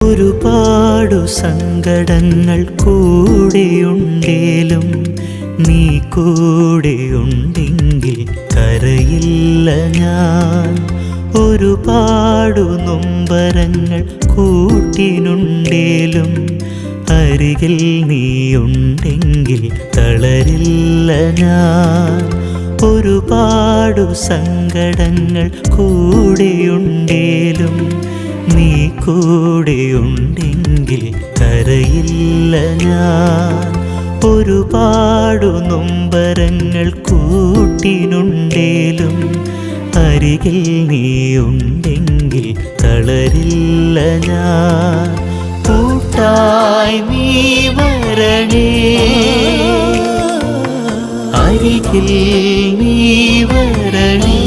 ഒരുപാടു സങ്കടങ്ങൾ കൂടെയുണ്ടേലും നീ കൂടെയുണ്ടെങ്കിൽ കരയില്ല ഞാൻ. ഒരുപാടു നൊമ്പരങ്ങൾ കൂട്ടിനുണ്ടേലും അരികിൽ നീയുണ്ടെങ്കിൽ തളരില്ല ഞാൻ. ഒരുപാടു സങ്കടങ്ങൾ കൂടെയുണ്ടേലും നീ കൂടെയുണ്ടെങ്കിൽ കരയില്ല ഞാൻ. ഒരുപാടു നൊമ്പരങ്ങൾ കൂട്ടിനുണ്ടേലും അരികിൽ നീയുണ്ടെങ്കിൽ തളരില്ല ഞാൻ. കൂട്ടായി നീ വരണേ, അരികിൽ നീ വരണേ.